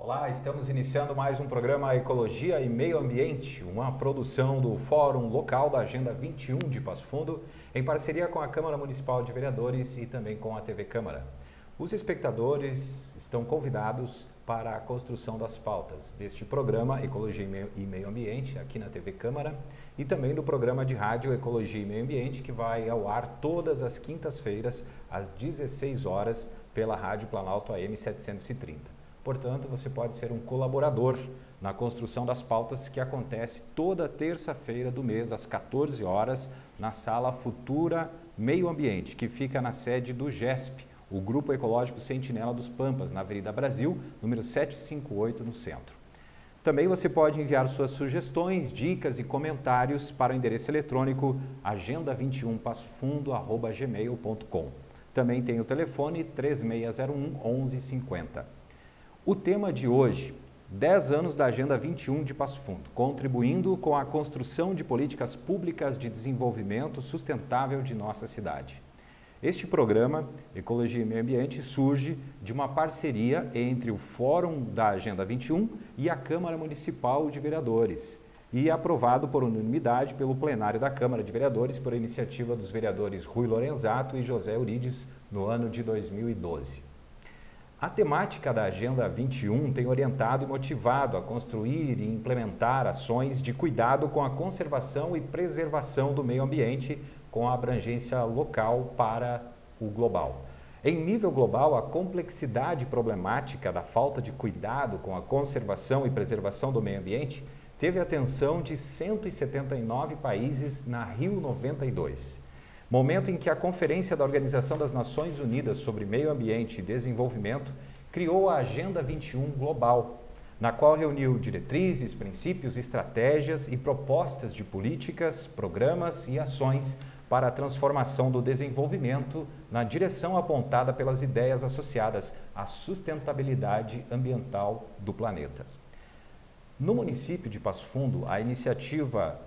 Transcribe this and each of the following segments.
Olá, estamos iniciando mais um programa Ecologia e Meio Ambiente, uma produção do Fórum Local da Agenda 21 de Passo Fundo, em parceria com a Câmara Municipal de Vereadores e também com a TV Câmara. Os espectadores estão convidados para a construção das pautas deste programa Ecologia e Meio Ambiente, aqui na TV Câmara, e também do programa de rádio Ecologia e Meio Ambiente, que vai ao ar todas as quintas-feiras, às 16 horas, pela Rádio Planalto AM 730. Portanto, você pode ser um colaborador na construção das pautas que acontece toda terça-feira do mês, às 14 horas, na Sala Futura Meio Ambiente, que fica na sede do GESP, o Grupo Ecológico Sentinela dos Pampas, na Avenida Brasil, número 758, no centro. Também você pode enviar suas sugestões, dicas e comentários para o endereço eletrônico agenda21passofundo@gmail.com. Também tem o telefone 3601 1150. O tema de hoje, 10 anos da Agenda 21 de Passo Fundo, contribuindo com a construção de políticas públicas de desenvolvimento sustentável de nossa cidade. Este programa, Ecologia e Meio Ambiente, surge de uma parceria entre o Fórum da Agenda 21 e a Câmara Municipal de Vereadores e é aprovado por unanimidade pelo plenário da Câmara de Vereadores por iniciativa dos vereadores Rui Lorenzato e José Eurides no ano de 2012. A temática da Agenda 21 tem orientado e motivado a construir e implementar ações de cuidado com a conservação e preservação do meio ambiente com a abrangência local para o global. Em nível global, a complexidade problemática da falta de cuidado com a conservação e preservação do meio ambiente teve a atenção de 179 países na Rio 92. Momento em que a Conferência da Organização das Nações Unidas sobre Meio Ambiente e Desenvolvimento criou a Agenda 21 Global, na qual reuniu diretrizes, princípios, estratégias e propostas de políticas, programas e ações para a transformação do desenvolvimento na direção apontada pelas ideias associadas à sustentabilidade ambiental do planeta. No município de Passo Fundo, a iniciativa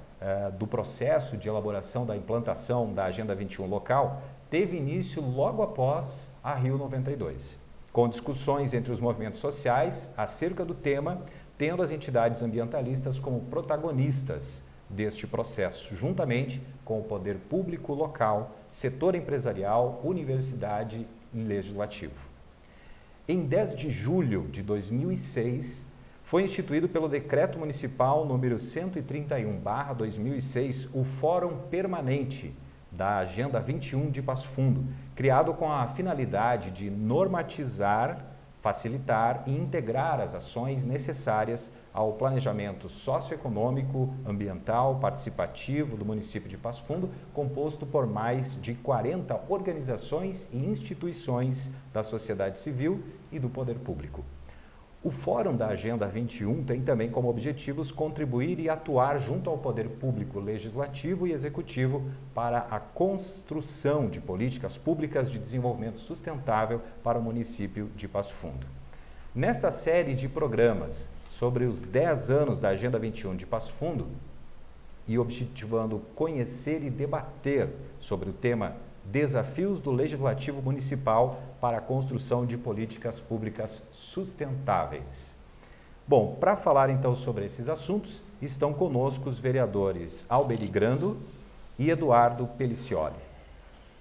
do processo de elaboração da implantação da Agenda 21 local teve início logo após a Rio 92, com discussões entre os movimentos sociais acerca do tema, tendo as entidades ambientalistas como protagonistas deste processo, juntamente com o poder público local, setor empresarial, universidade e legislativo. Em 10 de julho de 2006, foi instituído pelo Decreto Municipal número 131/2006 o Fórum Permanente da Agenda 21 de Passo Fundo, criado com a finalidade de normatizar, facilitar e integrar as ações necessárias ao planejamento socioeconômico, ambiental, participativo do município de Passo Fundo, composto por mais de 40 organizações e instituições da sociedade civil e do poder público. O Fórum da Agenda 21 tem também como objetivos contribuir e atuar junto ao poder público legislativo e executivo para a construção de políticas públicas de desenvolvimento sustentável para o município de Passo Fundo. Nesta série de programas sobre os 10 anos da Agenda 21 de Passo Fundo e objetivando conhecer e debater sobre o tema Desafios do Legislativo Municipal para a construção de políticas públicas sustentáveis. Bom, para falar então sobre esses assuntos, estão conosco os vereadores Alberi Grando e Eduardo Pelicioli.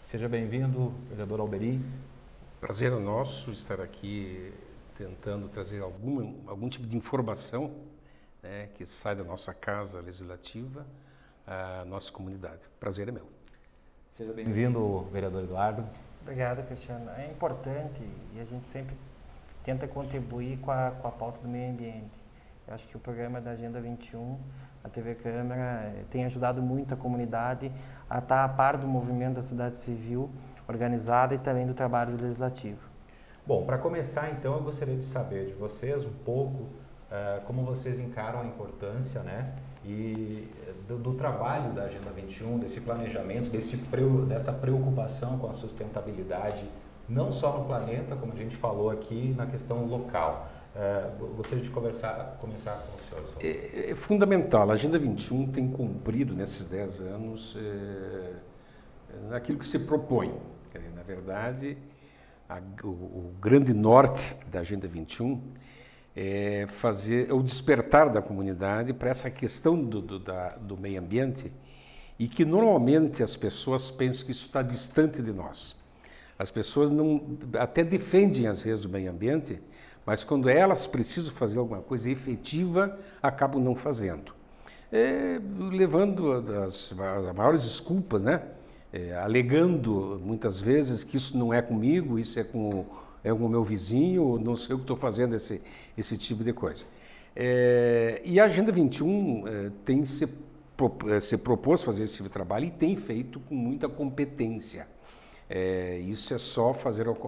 Seja bem-vindo, vereador Alberi. Prazer é nosso estar aqui tentando trazer algum tipo de informação, né, que sai da nossa casa legislativa à nossa comunidade. Prazer é meu. Seja bem-vindo, vereador Eduardo. Obrigado, Cristiano. É importante e a gente sempre tenta contribuir com a pauta do meio ambiente. Eu acho que o programa da Agenda 21, a TV Câmara, tem ajudado muito a comunidade a estar a par do movimento da sociedade civil organizada e também do trabalho legislativo. Bom, para começar então, eu gostaria de saber de vocês um pouco como vocês encaram a importância, né, e do trabalho da Agenda 21, desse planejamento, dessa preocupação com a sustentabilidade, não só no planeta, como a gente falou aqui, na questão local. Gostaria de começar com o senhor. É fundamental. A Agenda 21 tem cumprido nesses 10 anos naquilo que se propõe. Na verdade, o grande norte da Agenda 21 fazer o despertar da comunidade para essa questão do meio ambiente, e que normalmente as pessoas pensam que isso está distante de nós. As pessoas até defendem às vezes o meio ambiente, mas quando elas precisam fazer alguma coisa efetiva, acabam não fazendo. Levando as maiores desculpas, né? Alegando muitas vezes que isso não é comigo, isso é com o meu vizinho, não sei o que estou fazendo esse tipo de coisa. E a Agenda 21 se propôs fazer esse tipo de trabalho e tem feito com muita competência. Isso é só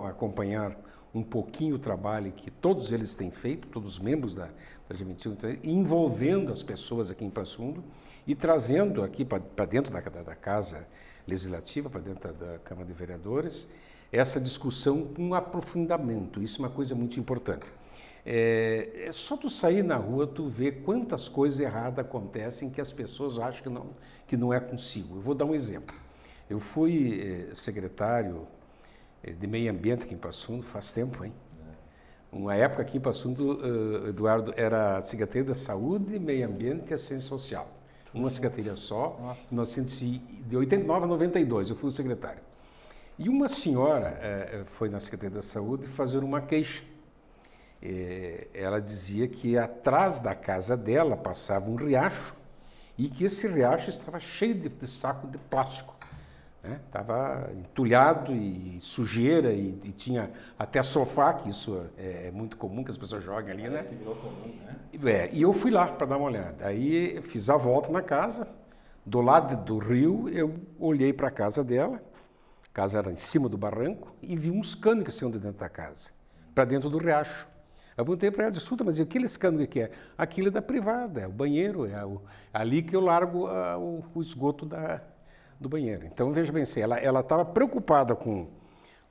acompanhar um pouquinho o trabalho que todos eles têm feito, todos os membros da Agenda 21, envolvendo as pessoas aqui em Passo Fundo e trazendo aqui para dentro da Casa Legislativa, para dentro da Câmara de Vereadores, essa discussão com aprofundamento. Isso é uma coisa muito importante. Só tu sair na rua, tu vê quantas coisas erradas acontecem que as pessoas acham que não é consigo. Eu vou dar um exemplo. Eu fui secretário de Meio Ambiente aqui em Passo Fundo faz tempo, hein? Uma época aqui em Passo Fundo, Eduardo, era Secretaria da Saúde, Meio Ambiente e Assistência Social. Uma secretaria só, de 89 a 92 eu fui o secretário. E uma senhora foi na Secretaria da Saúde fazer uma queixa. Ela dizia que atrás da casa dela passava um riacho e que esse riacho estava cheio de saco de plástico. Estava entulhado e sujeira e tinha até sofá, que isso é muito comum que as pessoas joguem ali, né? Que virou comum, né? E eu fui lá para dar uma olhada. Aí fiz a volta na casa, do lado do rio, eu olhei para a casa dela, a casa era em cima do barranco, e vi uns canos que saíam de dentro da casa, para dentro do riacho. Eu perguntei para ela, escuta, mas aquele cano que é? Aquilo é da privada, é o banheiro, ali que eu largo o esgoto do banheiro. Então, veja bem, ela estava preocupada com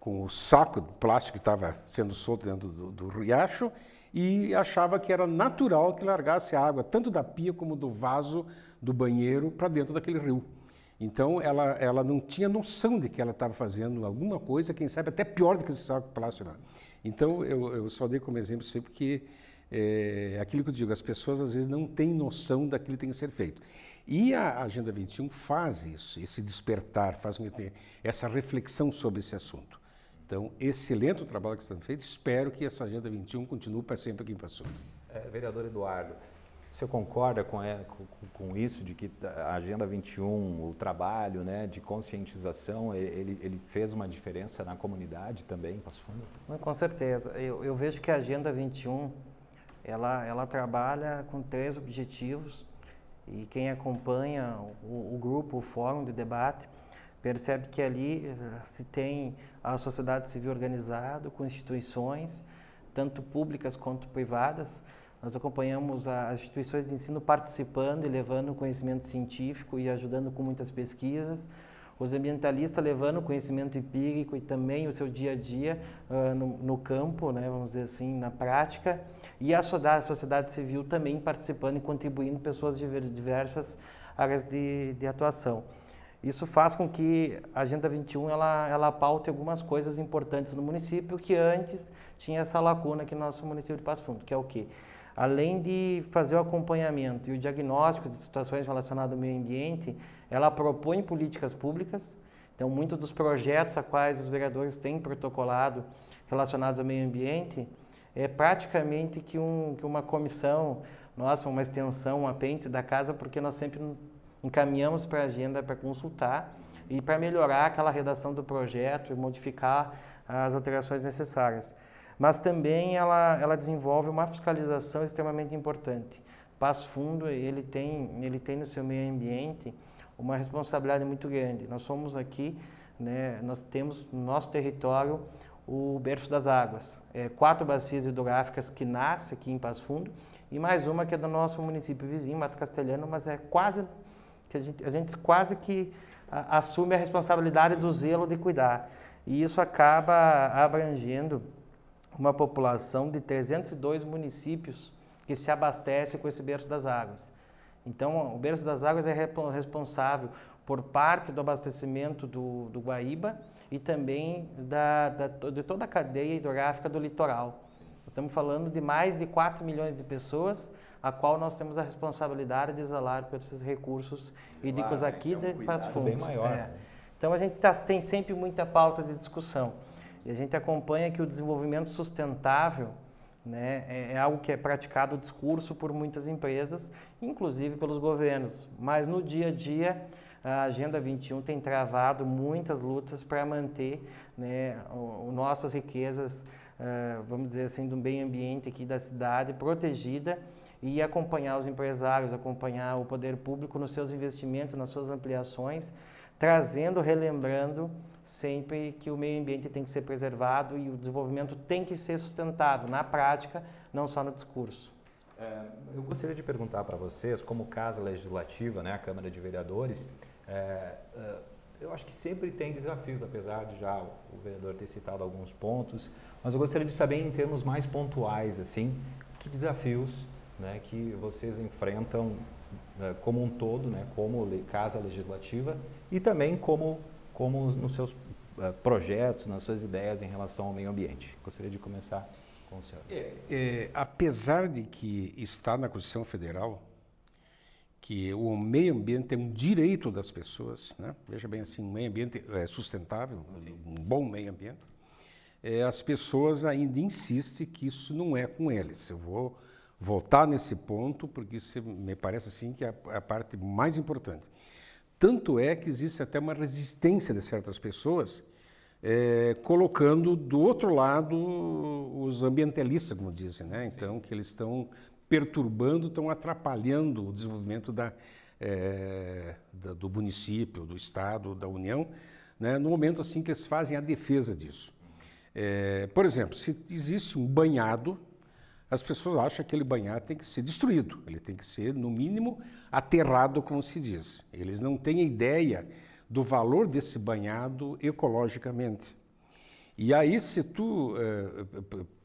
o saco de plástico que estava sendo solto dentro do riacho e achava que era natural que largasse a água, tanto da pia como do vaso do banheiro, para dentro daquele rio. Então, ela não tinha noção de que ela estava fazendo alguma coisa, quem sabe até pior do que esse saco de plástico. Então, eu só dei como exemplo isso porque aquilo que eu digo, as pessoas às vezes não têm noção daquilo que tem que ser feito. E a Agenda 21 faz isso, esse despertar, faz essa reflexão sobre esse assunto. Então, excelente o trabalho que está sendo feito, espero que essa Agenda 21 continue para sempre aqui em Passo Fundo. Vereador Eduardo, você concorda com isso, de que a Agenda 21, o trabalho, né, de conscientização, ele fez uma diferença na comunidade também em Passo Fundo? Com certeza. Eu vejo que a Agenda 21, ela trabalha com 3 objetivos. E quem acompanha o grupo, o fórum de debate, percebe que ali se tem a sociedade civil organizada, com instituições, tanto públicas quanto privadas. Nós acompanhamos as instituições de ensino participando e levando conhecimento científico e ajudando com muitas pesquisas. Os ambientalistas levando conhecimento empírico e também o seu dia a dia no campo, né, vamos dizer assim, na prática. E a sociedade civil também participando e contribuindo, pessoas de diversas áreas de atuação. Isso faz com que a Agenda 21 ela paute algumas coisas importantes no município, que antes tinha essa lacuna aqui no nosso município de Passo Fundo, que é o quê? Além de fazer o acompanhamento e o diagnóstico de situações relacionadas ao meio ambiente, ela propõe políticas públicas. Então, muitos dos projetos a quais os vereadores têm protocolado relacionados ao meio ambiente, é praticamente que uma comissão, uma extensão, um apêndice da casa, porque nós sempre encaminhamos para a agenda para consultar e para melhorar aquela redação do projeto e modificar as alterações necessárias. Mas também ela desenvolve uma fiscalização extremamente importante. Passo Fundo, ele tem no seu meio ambiente uma responsabilidade muito grande. Nós somos aqui, né, nós temos no nosso território o berço das águas. 4 bacias hidrográficas que nascem aqui em Passo Fundo e mais uma que é do nosso município vizinho, Mato Castelhano, mas é quase que a gente quase que assume a responsabilidade do zelo de cuidar. E isso acaba abrangendo uma população de 302 municípios que se abastece com esse berço das águas. Então, o berço das águas é responsável por parte do abastecimento do Guaíba e também de toda a cadeia hidrográfica do litoral. Estamos falando de mais de 4 milhões de pessoas, a qual nós temos a responsabilidade de zelar por esses recursos hídricos aqui de Passo Fundo. Bem maior. Então a gente tem sempre muita pauta de discussão e a gente acompanha que o desenvolvimento sustentável, né, é algo que é praticado o discurso por muitas empresas, inclusive pelos governos, mas no dia a dia a Agenda 21 tem travado muitas lutas para manter, né, nossas riquezas, vamos dizer assim, do meio ambiente aqui da cidade protegida, e acompanhar os empresários, acompanhar o poder público nos seus investimentos, nas suas ampliações, trazendo, relembrando sempre que o meio ambiente tem que ser preservado e o desenvolvimento tem que ser sustentável na prática, não só no discurso. Eu gostaria de perguntar para vocês, como Casa Legislativa, né, a Câmara de Vereadores, eu acho que sempre tem desafios, apesar de já o vereador ter citado alguns pontos, mas eu gostaria de saber em termos mais pontuais, assim, que desafios, né, que vocês enfrentam como um todo, né, como Casa Legislativa e também como nos seus projetos, nas suas ideias em relação ao meio ambiente. Gostaria de começar com o senhor. Apesar de que está na Constituição Federal que o meio ambiente é um direito das pessoas, né? Veja bem assim, um meio ambiente sustentável, um bom meio ambiente, as pessoas ainda insistem que isso não é com eles. Eu vou voltar nesse ponto porque isso me parece assim que é a parte mais importante. Tanto é que existe até uma resistência de certas pessoas colocando do outro lado os ambientalistas, como dizem, né? Então, que eles estão perturbando, estão atrapalhando o desenvolvimento do município, do estado, da União, né? No momento assim que eles fazem a defesa disso. Por exemplo, se existe um banhado, as pessoas acham que aquele banhado tem que ser destruído, ele tem que ser, no mínimo, aterrado, como se diz. Eles não têm ideia do valor desse banhado ecologicamente. E aí, se tu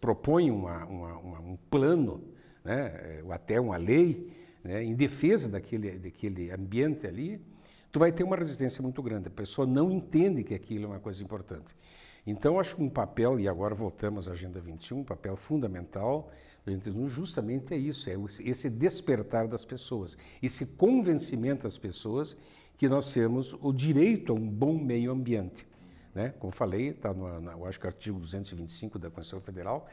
propõe um plano, né, ou até uma lei, né, em defesa daquele ambiente ali, tu vai ter uma resistência muito grande. A pessoa não entende que aquilo é uma coisa importante. Então, acho que um papel, e agora voltamos à Agenda 21, um papel fundamental, justamente é isso, é esse despertar das pessoas, esse convencimento das pessoas que nós temos o direito a um bom meio ambiente. Né? Como falei, está eu acho que o artigo 225 da Constituição Federal,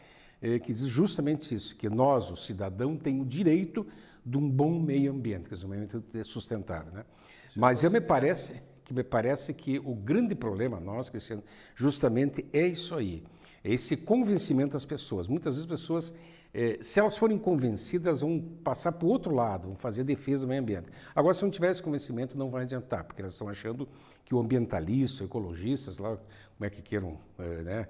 que diz justamente isso, que nós, o cidadão, tem o direito de um bom meio ambiente, quer dizer, um meio ambiente sustentável. Né? Mas me parece que o grande problema nosso, Cristiano, justamente é isso aí, é esse convencimento das pessoas. Muitas vezes as pessoas, se elas forem convencidas, elas vão passar para o outro lado, vão fazer defesa do meio ambiente. Agora, se não tiver esse convencimento, não vai adiantar, porque elas estão achando que o ambientalista, ecologistas, lá, como é que queiram, né,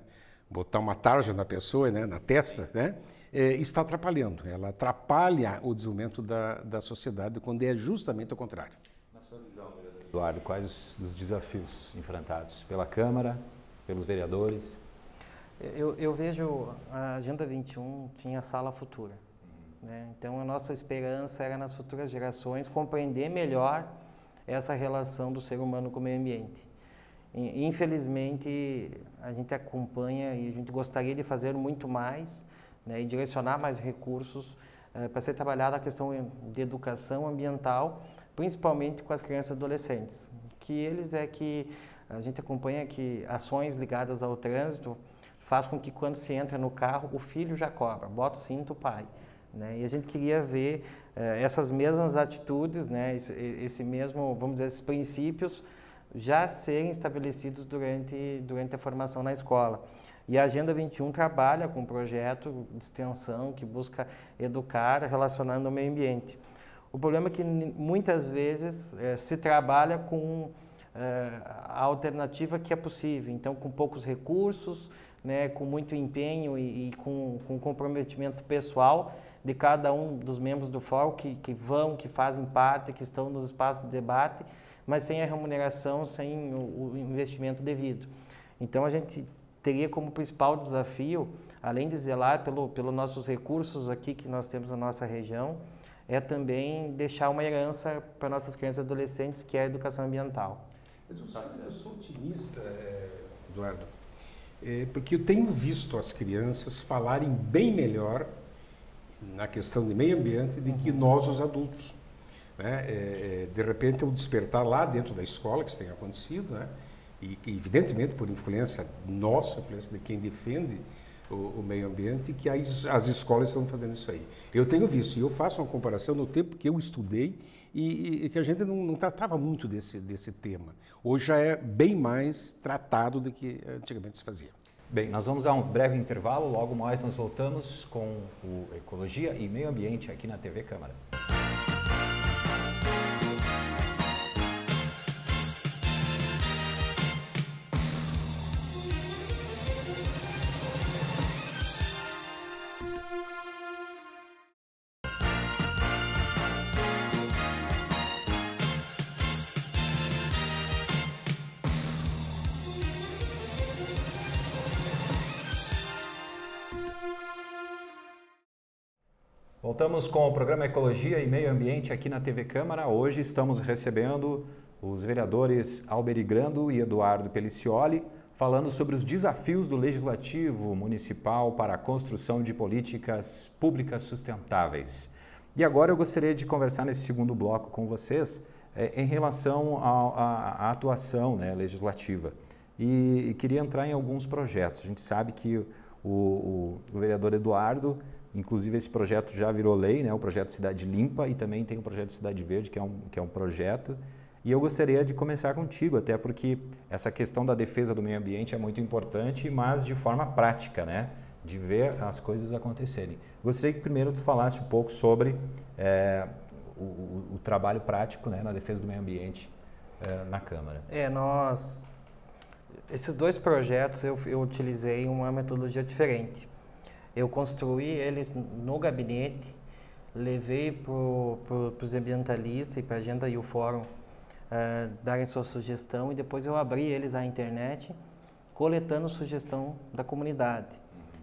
botar uma tarja na pessoa, né, na testa, né, está atrapalhando. Ela atrapalha o desenvolvimento da sociedade, quando é justamente o contrário. Na sua visão, vereador Eduardo, quais os desafios enfrentados pela Câmara, pelos vereadores? Eu vejo a Agenda 21 tinha sala futura, né? Então a nossa esperança era nas futuras gerações compreender melhor essa relação do ser humano com o meio ambiente. Infelizmente a gente acompanha e a gente gostaria de fazer muito mais, né, e direcionar mais recursos para ser trabalhada a questão de educação ambiental, principalmente com as crianças e adolescentes, que eles que a gente acompanha que ações ligadas ao trânsito faz com que quando se entra no carro, o filho já cobra, bota o cinto, o pai. Né? E a gente queria ver essas mesmas atitudes, né? Esse mesmo, vamos dizer, esses princípios já serem estabelecidos durante a formação na escola. E a Agenda 21 trabalha com um projeto de extensão que busca educar relacionando ao meio ambiente. O problema é que muitas vezes se trabalha com a alternativa que é possível, então com poucos recursos, né, com muito empenho e com comprometimento pessoal de cada um dos membros do fórum que fazem parte, que estão nos espaços de debate, mas sem a remuneração, sem o investimento devido. Então a gente teria como principal desafio, além de zelar pelos nossos recursos aqui que nós temos na nossa região, é também deixar uma herança para nossas crianças e adolescentes, que é a educação ambiental. Eu sou otimista, Eduardo. porque eu tenho visto as crianças falarem bem melhor na questão de meio ambiente do que nós, os adultos. Né? De repente, o despertar lá dentro da escola, que isso tem acontecido, né? E evidentemente por influência nossa, influência de quem defende o meio ambiente, que as escolas estão fazendo isso aí. Eu tenho visto, e eu faço uma comparação no tempo que eu estudei e que a gente não tratava muito desse tema. Hoje já é bem mais tratado do que antigamente se fazia. Bem, nós vamos a um breve intervalo, logo mais nós voltamos com o Ecologia e Meio Ambiente aqui na TV Câmara. Voltamos com o programa Ecologia e Meio Ambiente aqui na TV Câmara. Hoje estamos recebendo os vereadores Alberi Grando e Eduardo Pelicioli, falando sobre os desafios do Legislativo Municipal para a construção de políticas públicas sustentáveis. E agora eu gostaria de conversar nesse segundo bloco com vocês em relação à atuação, né, legislativa. E queria entrar em alguns projetos. A gente sabe que o vereador Eduardo, inclusive esse projeto já virou lei, né? O projeto Cidade Limpa, e também tem o projeto Cidade Verde, que é um projeto. E eu gostaria de começar contigo, até porque essa questão da defesa do meio ambiente é muito importante, mas de forma prática, né? De ver as coisas acontecerem. Gostaria que primeiro tu falasse um pouco sobre o trabalho prático, né, na defesa do meio ambiente na Câmara. Esses dois projetos eu utilizei uma metodologia diferente. Eu construí eles no gabinete, levei para os ambientalistas e para a agenda e o fórum darem sua sugestão, e depois eu abri eles à internet, coletando sugestão da comunidade.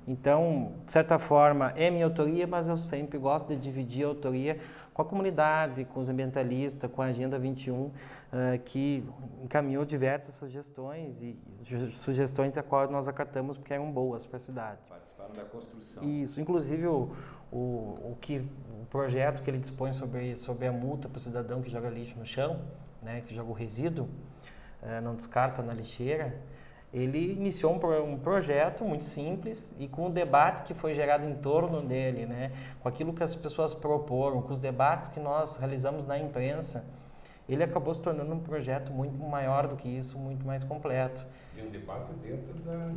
Então, de certa forma, é minha autoria, mas eu sempre gosto de dividir a autoria com a comunidade, com os ambientalistas, com a Agenda 21, que encaminhou diversas sugestões, e sugestões a quais nós acatamos porque eram boas para a cidade. Participaram da construção. Isso, inclusive o projeto que ele dispõe sobre a multa para o cidadão que joga lixo no chão, né, que joga o resíduo, não descarta na lixeira. Ele iniciou um projeto muito simples e com o debate que foi gerado em torno dele, né, com aquilo que as pessoas proporam, com os debates que nós realizamos na imprensa, ele acabou se tornando um projeto muito maior do que isso, muito mais completo. E um debate dentro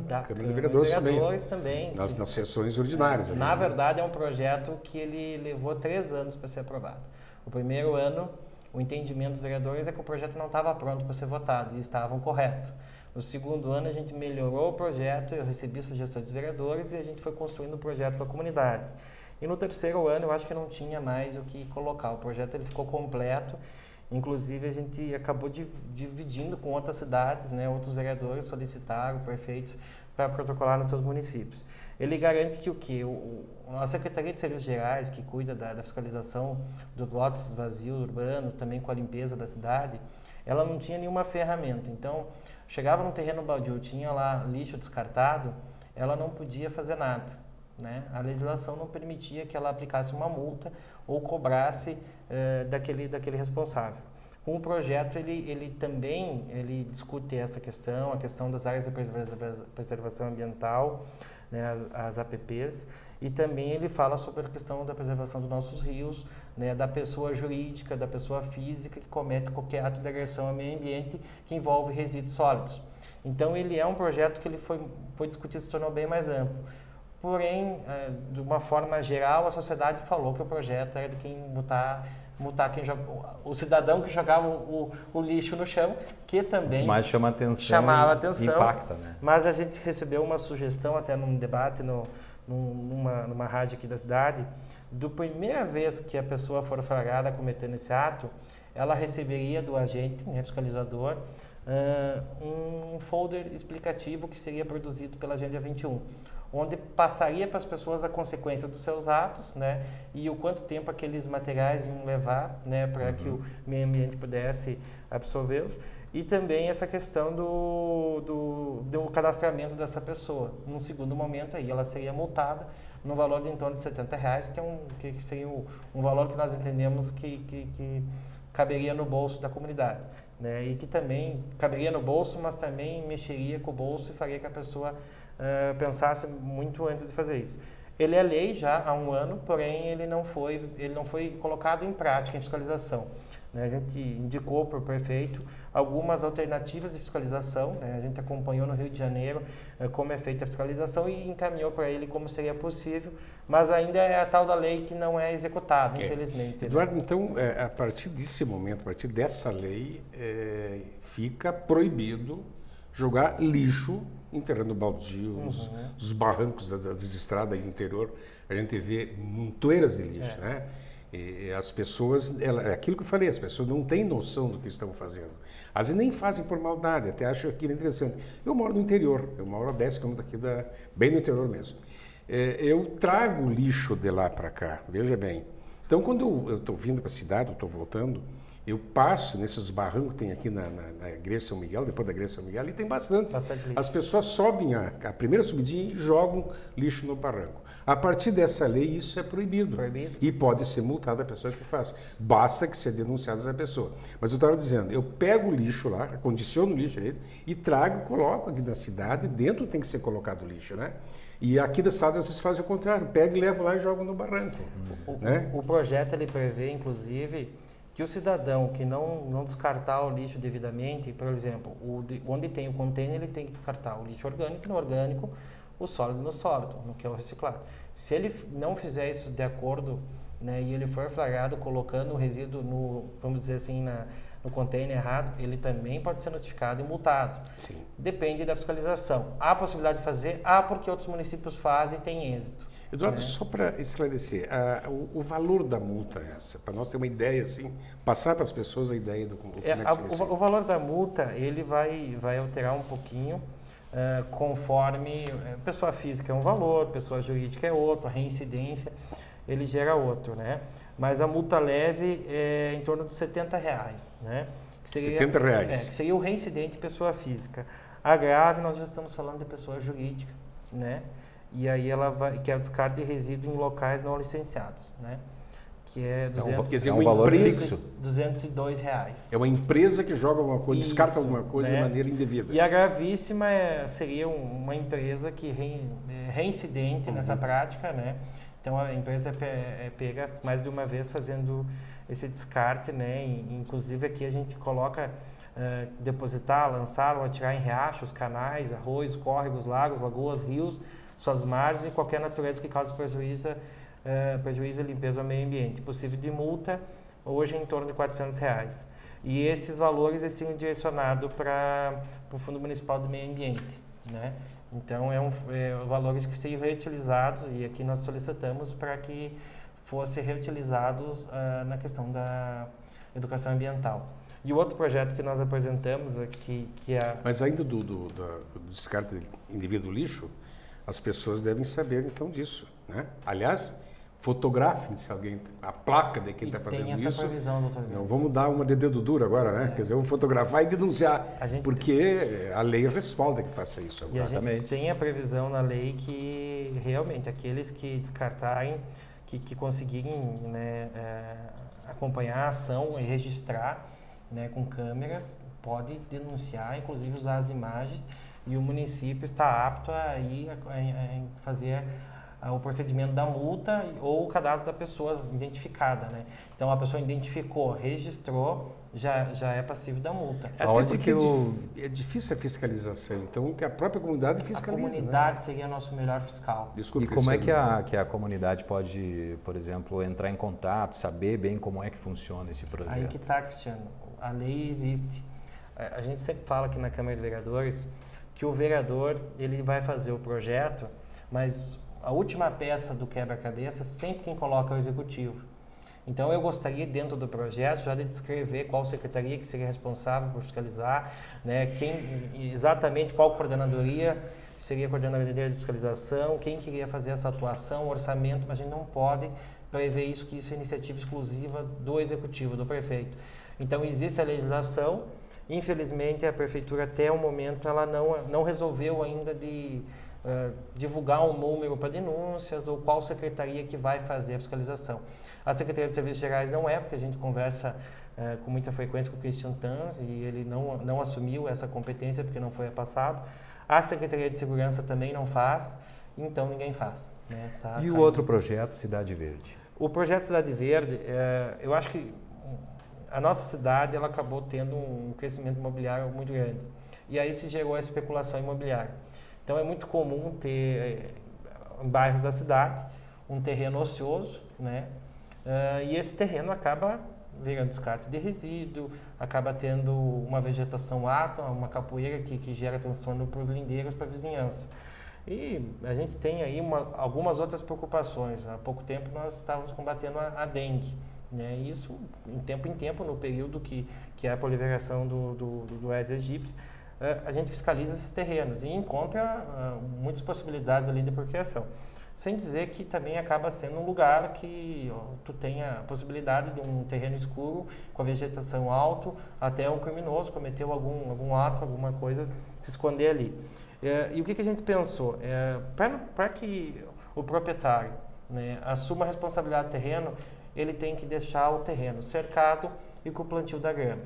da Câmara de Vereadores também. Nas sessões ordinárias. Na verdade, é um projeto que ele levou 3 anos para ser aprovado. O primeiro ano, o entendimento dos vereadores é que o projeto não estava pronto para ser votado, e estavam corretos. No segundo ano, a gente melhorou o projeto, eu recebi sugestões dos vereadores e a gente foi construindo o projeto com a comunidade. E no terceiro ano, eu acho que não tinha mais o que colocar. O projeto ele ficou completo, inclusive a gente acabou dividindo com outras cidades, né? Outros vereadores solicitaram, prefeitos, para protocolar nos seus municípios. Ele garante que o quê? A Secretaria de Serviços Gerais, que cuida da fiscalização do lotes vazio urbano, também com a limpeza da cidade, ela não tinha nenhuma ferramenta. Então, chegava num terreno baldio, tinha lá lixo descartado, ela não podia fazer nada, né? A legislação não permitia que ela aplicasse uma multa ou cobrasse daquele responsável. Com o projeto, ele também discute essa questão, a questão das áreas de preservação ambiental, né, as APPs, e também ele fala sobre a questão da preservação dos nossos rios, né, da pessoa jurídica, da pessoa física que comete qualquer ato de agressão ao meio ambiente que envolve resíduos sólidos. Então, ele é um projeto que ele foi discutido, se tornou bem mais amplo. Porém, de uma forma geral, a sociedade falou que o projeto era de quem multar quem joga, o cidadão que jogava o lixo no chão, que também mais chamava atenção, impacta, né? Mas a gente recebeu uma sugestão até num debate numa rádio aqui da cidade, do primeira vez que a pessoa for flagrada cometendo esse ato, ela receberia do agente, fiscalizador, um folder explicativo que seria produzido pela Agenda 21, onde passaria para as pessoas a consequência dos seus atos, né, e o quanto tempo aqueles materiais iam levar, né, para que o meio ambiente pudesse absorvê-los. e também essa questão do cadastramento dessa pessoa. Num segundo momento, aí ela seria multada no valor de em torno de R$70, que seria um valor que nós entendemos que caberia no bolso da comunidade, né? E que também caberia no bolso, mas também mexeria com o bolso e faria que a pessoa pensasse muito antes de fazer isso. Ele é lei já há um ano, porém ele não foi colocado em prática, em fiscalização. A gente indicou para o prefeito algumas alternativas de fiscalização, né? A gente acompanhou no Rio de Janeiro como é feita a fiscalização e encaminhou para ele como seria possível, mas ainda é a tal da lei que não é executada, infelizmente. Eduardo, então, a partir desse momento, a partir dessa lei, fica proibido jogar lixo em terreno baldio, nos barrancos das estradas aí no interior, a gente vê montoeiras de lixo, né? E as pessoas, aquilo que eu falei, as pessoas não têm noção do que estão fazendo. Às vezes nem fazem por maldade, até acho aquilo interessante. Eu moro no interior, eu moro a 10 km aqui, bem no interior mesmo. Eu trago o lixo de lá para cá, veja bem. Então, quando eu estou vindo para a cidade, eu estou voltando, eu passo nesses barrancos que tem aqui na Igreja São Miguel, depois da Igreja São Miguel, e tem bastante. As pessoas sobem a primeira subidinha e jogam lixo no barranco. A partir dessa lei, isso é proibido. E pode ser multada a pessoa que faz. Basta que seja denunciada essa pessoa. Mas eu estava dizendo, eu pego o lixo lá, acondiciono o lixo aí, e trago, coloco aqui na cidade, dentro tem que ser colocado o lixo, né? E aqui da cidade, às vezes, fazem o contrário. Pego e levo lá e jogo no barranco. O projeto, ele prevê, inclusive, que o cidadão que não descartar o lixo devidamente, por exemplo, onde tem o container, ele tem que descartar o lixo orgânico no orgânico, o sólido no sólido, no que é o reciclado. Se ele não fizer isso de acordo, né, e ele for flagrado colocando o resíduo vamos dizer assim, no container errado, ele também pode ser notificado e multado. Sim. Depende da fiscalização. Há a possibilidade de fazer? Porque outros municípios fazem e têm êxito. Eduardo, só para esclarecer, o valor da multa é essa, para nós ter uma ideia, assim, passar para as pessoas a ideia do como é que o valor da multa, ele vai alterar um pouquinho, conforme pessoa física é um valor, pessoa jurídica é outro, a reincidência ele gera outro, né? Mas a multa leve é em torno de R$70, né? Que seria, R$70? Que seria o reincidente pessoa física. A grave nós já estamos falando de pessoa jurídica, né? E aí que é o descarte de resíduo em locais não licenciados, né? Que é 200, um valor fixo. R$202. É uma empresa que joga alguma coisa, descarta alguma coisa, né, de maneira indevida. E a gravíssima seria uma empresa que reincidente nessa prática, né? Então a empresa é pega mais de uma vez fazendo esse descarte, né? Inclusive aqui a gente coloca depositar, lançar ou atirar em riachos, canais, arroios, córregos, lagos, lagoas, rios, suas margens e qualquer natureza que cause prejuízo e limpeza ao meio ambiente. Possível de multa, hoje em torno de R$400. E esses valores seriam direcionados para o Fundo Municipal do Meio Ambiente, né? Então, valores que seriam reutilizados, e aqui nós solicitamos para que fossem reutilizados na questão da educação ambiental. E o outro projeto que nós apresentamos aqui, que é... Mas ainda do descarte indevido do lixo, as pessoas devem saber, então, disso, né? Aliás, fotografem se alguém, a placa de quem está fazendo isso. Tem essa previsão, doutor. Não vamos dar uma de dedo duro agora, né? Quer dizer, vamos fotografar e denunciar, porque a lei respalda que faça isso. Exatamente. A gente tem a previsão na lei que realmente aqueles que descartarem, que conseguirem, né, acompanhar a ação e registrar, né, com câmeras, pode denunciar, inclusive usar as imagens, e o município está apto a fazer o procedimento da multa ou o cadastro da pessoa identificada, né? Então a pessoa identificou, registrou, já é passível da multa. Até porque é difícil a fiscalização, então que a própria comunidade fiscaliza. A comunidade seria nosso melhor fiscal. Desculpe, e como é que a comunidade pode, por exemplo, entrar em contato, saber bem como é que funciona esse projeto? Aí que está, Cristiano. A lei existe. A gente sempre fala aqui na Câmara de Vereadores que o vereador ele vai fazer o projeto, mas a última peça do quebra-cabeça sempre quem coloca é o executivo. Então eu gostaria dentro do projeto já de descrever qual secretaria que seria responsável por fiscalizar, né, exatamente qual coordenadoria seria a coordenadoria de fiscalização, quem queria fazer essa atuação, orçamento, mas a gente não pode prever isso, que isso é iniciativa exclusiva do executivo, do prefeito. Então existe a legislação Infelizmente, a prefeitura até o momento ela não resolveu ainda de divulgar um número para denúncias ou qual secretaria que vai fazer a fiscalização. A Secretaria de Serviços Gerais não é, porque a gente conversa com muita frequência com o Christian Tanz e ele não assumiu essa competência porque não foi passado. A Secretaria de Segurança também não faz, então ninguém faz. Né? E o outro projeto, Cidade Verde? O projeto Cidade Verde, eu acho que a nossa cidade ela acabou tendo um crescimento imobiliário muito grande. E aí se gerou a especulação imobiliária. Então é muito comum ter em bairros da cidade um terreno ocioso, né? E esse terreno acaba virando descarte de resíduo, acaba tendo uma vegetação alta, uma capoeira que gera transtorno para os lindeiros, para a vizinhança. E a gente tem aí algumas outras preocupações. Há pouco tempo nós estávamos combatendo a dengue. Né? Isso, em tempo, no período que é a proliferação do Aedes aegypti, a gente fiscaliza esses terrenos e encontra muitas possibilidades ali de procriação. Sem dizer que também acaba sendo um lugar que tu tem a possibilidade de um terreno escuro, com a vegetação alta, até um criminoso cometeu algum ato, alguma coisa, se esconder ali. E o que a gente pensou? Para que o proprietário, né, assuma a responsabilidade do terreno, ele tem que deixar o terreno cercado e com o plantio da grama.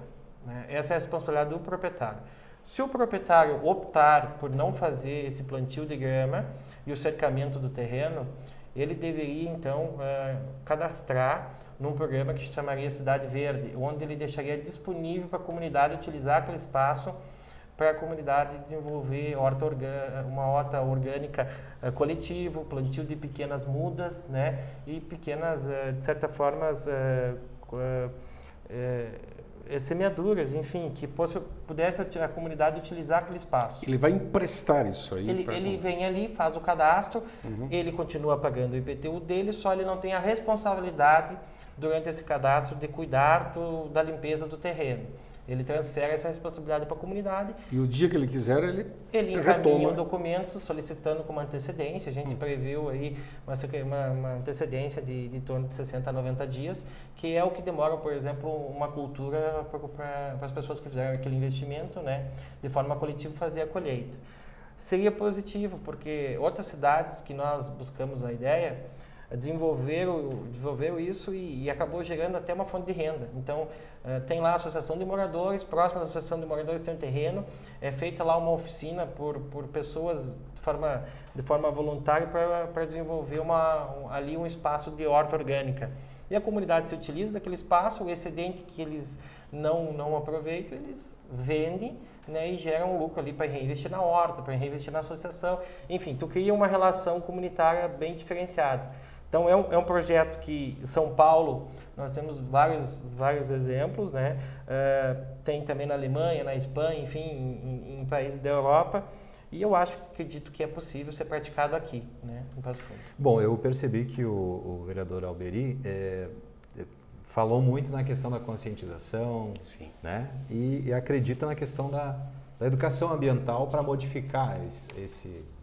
Né? Essa é a responsabilidade do proprietário. Se o proprietário optar por não fazer esse plantio de grama e o cercamento do terreno, ele deveria então cadastrar num programa que se chamaria Cidade Verde, onde ele deixaria disponível para a comunidade utilizar aquele espaço para a comunidade desenvolver uma horta orgânica coletiva, plantio de pequenas mudas, né, e pequenas, de certa forma, semeaduras, enfim, que pudesse a comunidade utilizar aquele espaço. Ele vai emprestar isso aí? Ele vem ali, faz o cadastro, ele continua pagando o IPTU dele, só ele não tem a responsabilidade durante esse cadastro de cuidar da limpeza do terreno. Ele transfere essa responsabilidade para a comunidade. E o dia que ele quiser, ele encaminha um documento solicitando com uma antecedência. A gente previu aí uma antecedência de torno de 60 a 90 dias, que é o que demora, por exemplo, uma cultura para as pessoas que fizeram aquele investimento, né, de forma coletiva, fazer a colheita. Seria positivo, porque outras cidades que nós buscamos a ideia desenvolveram isso e acabou gerando até uma fonte de renda. Então, tem lá a Associação de Moradores, próximo da Associação de Moradores tem um terreno, é feita lá uma oficina por pessoas de forma voluntária para desenvolver ali um espaço de horta orgânica. E a comunidade se utiliza daquele espaço, o excedente que eles não aproveitam, eles vendem, né, e geram um lucro ali para reinvestir na horta, para reinvestir na associação. Enfim, tu cria uma relação comunitária bem diferenciada. Então, é um projeto que em São Paulo nós temos vários exemplos, né? Tem também na Alemanha, na Espanha, enfim, em países da Europa. E eu acredito que é possível ser praticado aqui, né, em Passo Fundo. Bom, eu percebi que o vereador Alberi falou muito na questão da conscientização, sim, né? E acredita na questão da educação ambiental para modificar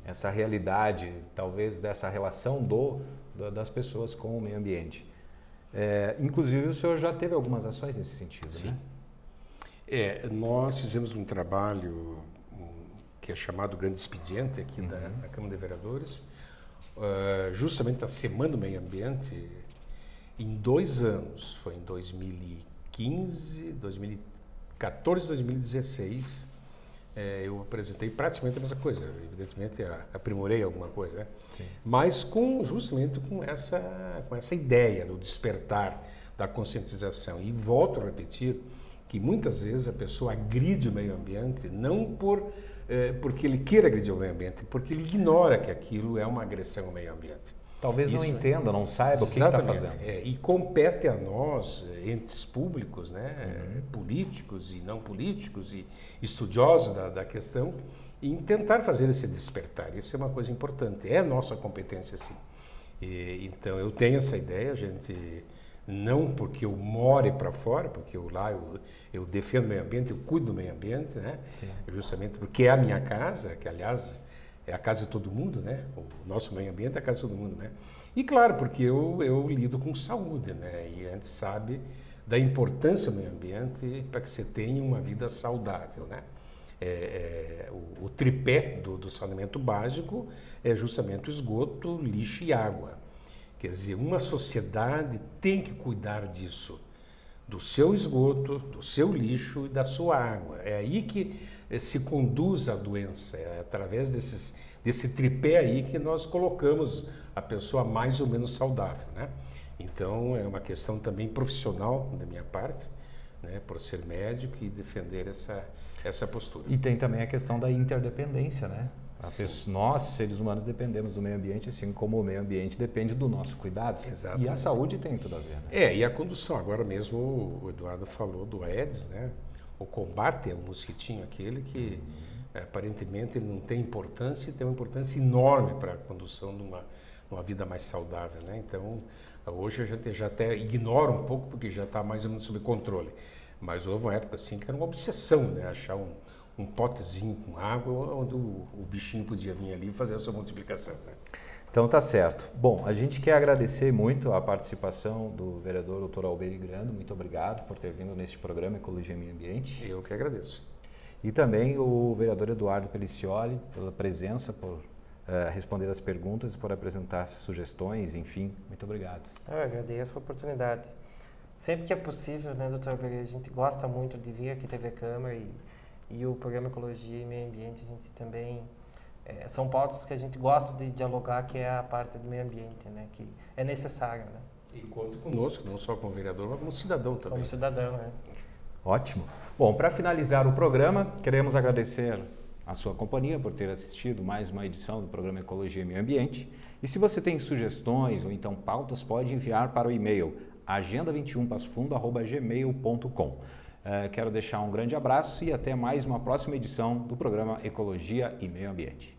essa realidade, talvez dessa relação das pessoas com o meio ambiente. Inclusive, o senhor já teve algumas ações nesse sentido, sim, né? Nós fizemos um trabalho que é chamado Grande Expediente aqui da Câmara de Vereadores, justamente na Semana do Meio Ambiente, em 2 anos, foi em 2015, 2014 e 2016, eu apresentei praticamente a mesma coisa, evidentemente aprimorei alguma coisa, né? Sim. Mas justamente com essa ideia do despertar, da conscientização. E volto a repetir que muitas vezes a pessoa agride o meio ambiente não porque ele queira agredir o meio ambiente, porque ele ignora que aquilo é uma agressão ao meio ambiente. Talvez não entenda, não saiba o que está fazendo. E compete a nós, entes públicos, né, políticos e não políticos e estudiosos da questão, em tentar fazer esse despertar. Isso é uma coisa importante, é nossa competência, sim. Então, eu tenho essa ideia, gente, não porque eu more para fora, porque eu defendo o meio ambiente, eu cuido do meio ambiente, né, justamente porque é a minha casa, que, aliás, é a casa de todo mundo, né? O nosso meio ambiente é a casa de todo mundo, né? E claro, porque eu lido com saúde, né? E a gente sabe da importância do meio ambiente para que você tenha uma vida saudável, né? O tripé do saneamento básico é justamente o esgoto, lixo e água. Quer dizer, uma sociedade tem que cuidar disso, do seu esgoto, do seu lixo e da sua água. É aí que se conduz a doença, é através desse tripé aí que nós colocamos a pessoa mais ou menos saudável, né? Então, é uma questão também profissional da minha parte, né, por ser médico e defender essa postura. E tem também a questão da interdependência, né? Nós, seres humanos, dependemos do meio ambiente, assim como o meio ambiente depende do nosso cuidado. Exatamente. E a saúde tem tudo a ver, né? E a condução. Agora mesmo o Eduardo falou do Aedes, né? O combate é o mosquitinho aquele que aparentemente ele não tem importância e tem uma importância enorme para a condução de uma vida mais saudável, né? Então, hoje a gente já até ignora um pouco porque já está mais ou menos sob controle. Mas houve uma época assim que era uma obsessão, né? Achar um potezinho com água onde o bichinho podia vir ali e fazer a sua multiplicação, né? Então tá certo. Bom, a gente quer agradecer muito a participação do vereador Dr. Alberio Grando. Muito obrigado por ter vindo neste programa Ecologia e Meio Ambiente. Eu que agradeço. E também o vereador Eduardo Pelicioli pela presença, por responder as perguntas, por apresentar sugestões, enfim. Muito obrigado. Eu agradeço a oportunidade. Sempre que é possível, né, doutor Alberio, a gente gosta muito de vir aqui TV Câmara e o programa Ecologia e Meio Ambiente, a gente também... são pautas que a gente gosta de dialogar, que é a parte do meio ambiente, né, que é necessário, né? E conta conosco, não só como vereador, mas como cidadão também. Como cidadão, né? Ótimo. Bom, para finalizar o programa, queremos agradecer a sua companhia por ter assistido mais uma edição do programa Ecologia e Meio Ambiente. E se você tem sugestões ou então pautas, pode enviar para o e-mail agenda21passofundo@gmail.com. Quero deixar um grande abraço e até mais uma próxima edição do programa Ecologia e Meio Ambiente.